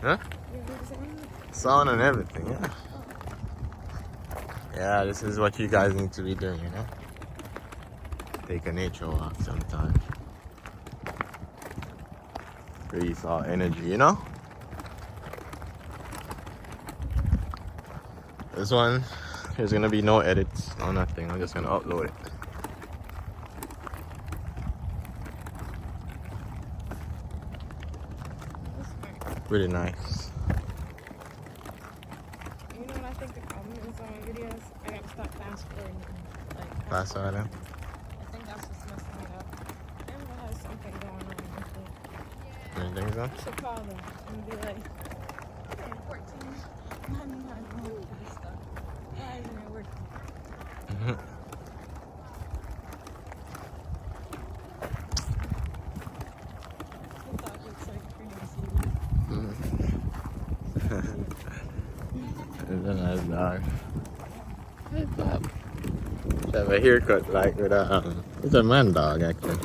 Huh? Sound and everything, yeah. Yeah, this is what you guys need to be doing, you know? Take a nature walk sometime. Release all energy, you know? This one, there's gonna be no edits, no nothing. I'm just gonna upload it. Really nice. You know what I think the problem is on my videos? I gotta stop fast forwarding. Like, Fast forward them. I think that's what's messing me up. Everyone has something going on with it. Anything so? I should call them and be like, okay, 14. I'm not going to this stuff. Why isn't it working? TikTok looks like crazy. It's a nice dog. She have a haircut like with a it's a man dog actually.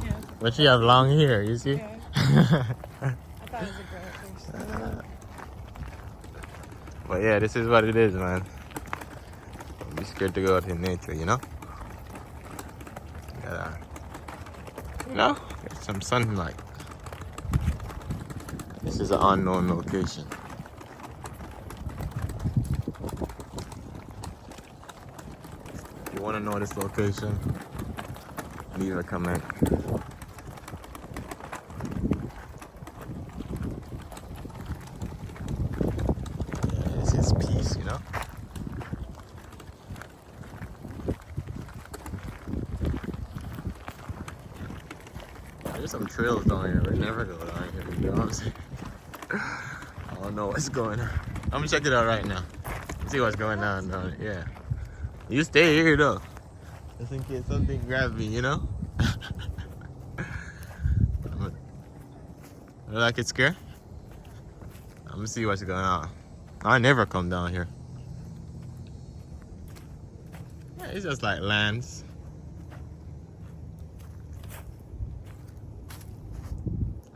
Yeah. But she have long hair, you see? Yeah. I thought it was a girl at first. But yeah, this is what it is, man. Don't be scared to go out in nature, you know? Gotta, get some sunlight. This is an unknown location. If you want to know this location, leave a comment. Yeah, this is peace, you know? There's some trails down here. We never go down here, to be honest. I don't know what's going on. I'm gonna check it out right now. See what's going on down here. Yeah. You stay here though. Just in case something grabs me, you know? Like it's scared? I'm gonna see what's going on. I never come down here. Yeah, it's just like lands.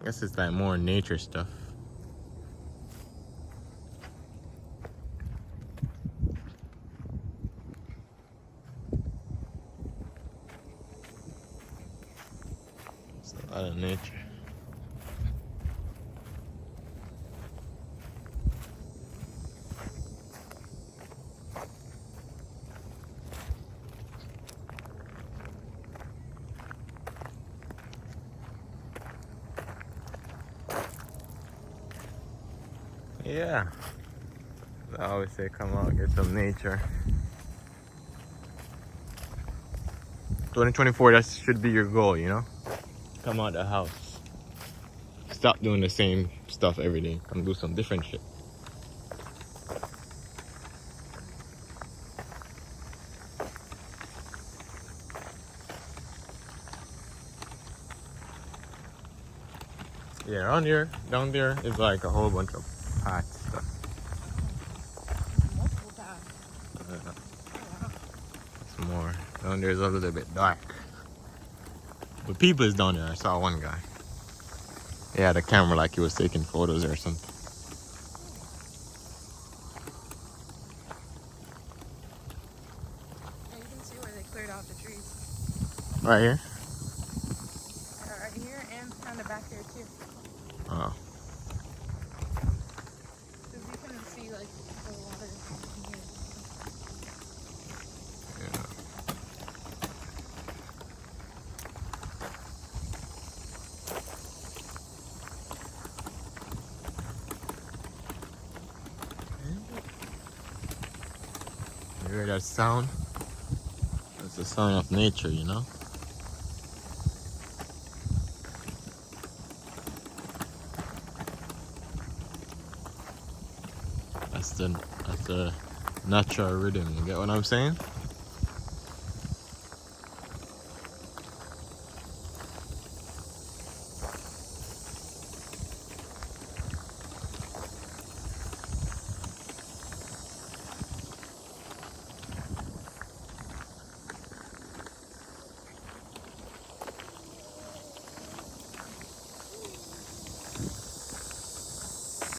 I guess it's like more nature stuff. It's a lot of nature. Yeah. I always say come out, get some nature. 2024, that should be your goal, you know? Come out the house. Stop doing the same stuff every day. Come do some different shit. Yeah, around here, down there is like a whole bunch of paths stuff. Multiple times. It's more. Down there is a little bit dark. But people is down there. I saw one guy. He had a camera like he was taking photos or something. And you can see where they cleared out the trees. Right here? Right here and kind of back there too. Oh. Because you can see like the water in here. Yeah. You hear that sound? That's the sound of nature, you know? That's the natural rhythm, you get what I'm saying?